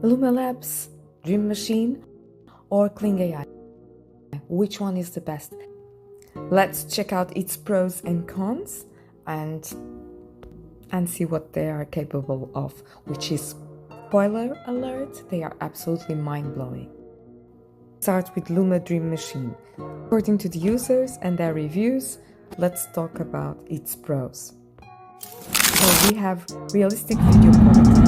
Luma Labs, Dream Machine, or Kling AI? Which one is the best? Let's check out its pros and cons and see what they are capable of, which is, spoiler alert, they are absolutely mind-blowing. Start with Luma Dream Machine. According to the users and their reviews, let's talk about its pros. So we have realistic video quality.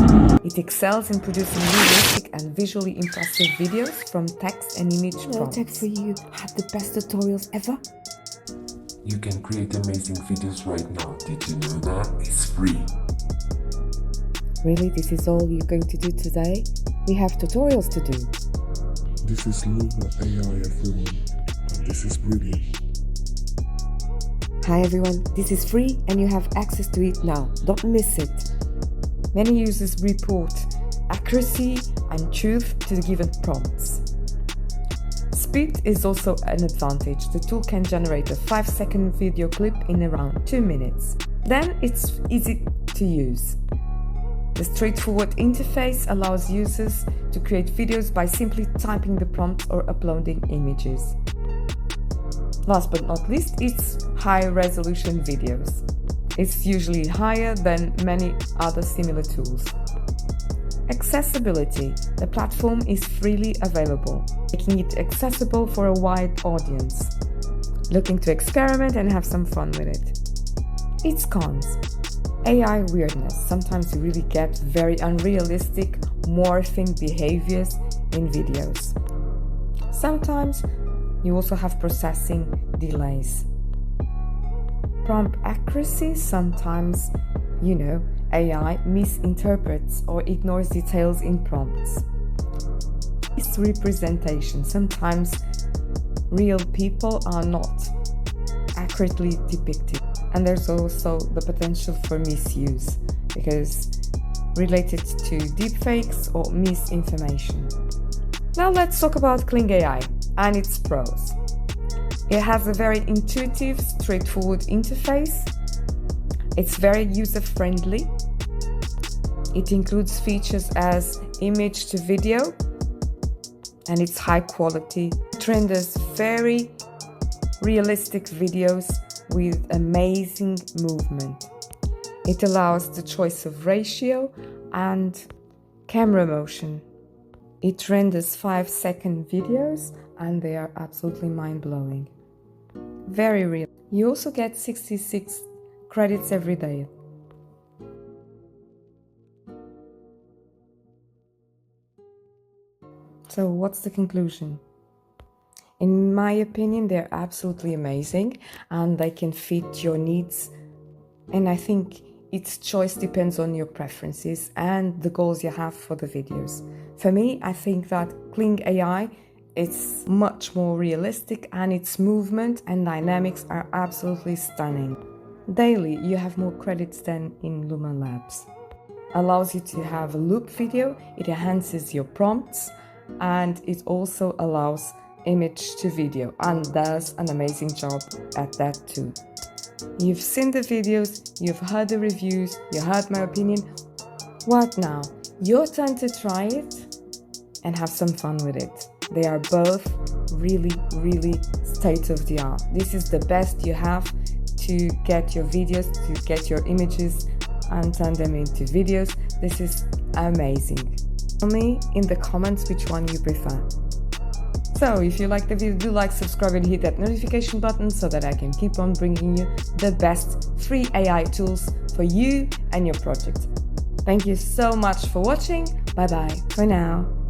It excels in producing realistic and visually impressive videos from text and image prompts. Tech for You had the best tutorials ever. You can create amazing videos right now. Did you know that? It's free. Really, this is all you're going to do today? We have tutorials to do. This is Luma AI, everyone, and this is brilliant. Hi everyone, this is free and you have access to it now. Don't miss it. Many users report accuracy and truth to the given prompts. Speed is also an advantage. The tool can generate a 5-second video clip in around 2 minutes. Then it's easy to use. The straightforward interface allows users to create videos by simply typing the prompt or uploading images. Last but not least, it's high-resolution videos. It's usually higher than many other similar tools. Accessibility. The platform is freely available, making it accessible for a wide audience looking to experiment and have some fun with it. Its cons. AI weirdness. Sometimes you really get very unrealistic, morphing behaviors in videos. Sometimes you also have processing delays. Prompt accuracy. Sometimes, AI misinterprets or ignores details in prompts. It's representation. Sometimes real people are not accurately depicted. And there's also the potential for misuse, because related to deepfakes or misinformation. Now let's talk about Kling AI and its pros. It has a very intuitive, straightforward interface. It's very user-friendly. It includes features as image to video, and it's high quality. It renders very realistic videos with amazing movement. It allows the choice of ratio and camera motion. It renders 5-second videos and they are absolutely mind-blowing. Very real. You also get 66 credits every day. So what's the conclusion? In my opinion, they're absolutely amazing and they can fit your needs. And I think its choice depends on your preferences and the goals you have for the videos. For me, I think that Kling AI, it's much more realistic and its movement and dynamics are absolutely stunning. Daily, you have more credits than in Luma Labs. Allows you to have a loop video, it enhances your prompts, and it also allows image to video and does an amazing job at that too. You've seen the videos, you've heard the reviews, you heard my opinion. What now? Your turn to try it and have some fun with it. They are both really, really state of the art. This is the best you have to get your videos, to get your images and turn them into videos. This is amazing. Tell me in the comments which one you prefer. So if you like the video, do like, subscribe and hit that notification button so that I can keep on bringing you the best free AI tools for you and your project. Thank you so much for watching. Bye bye for now.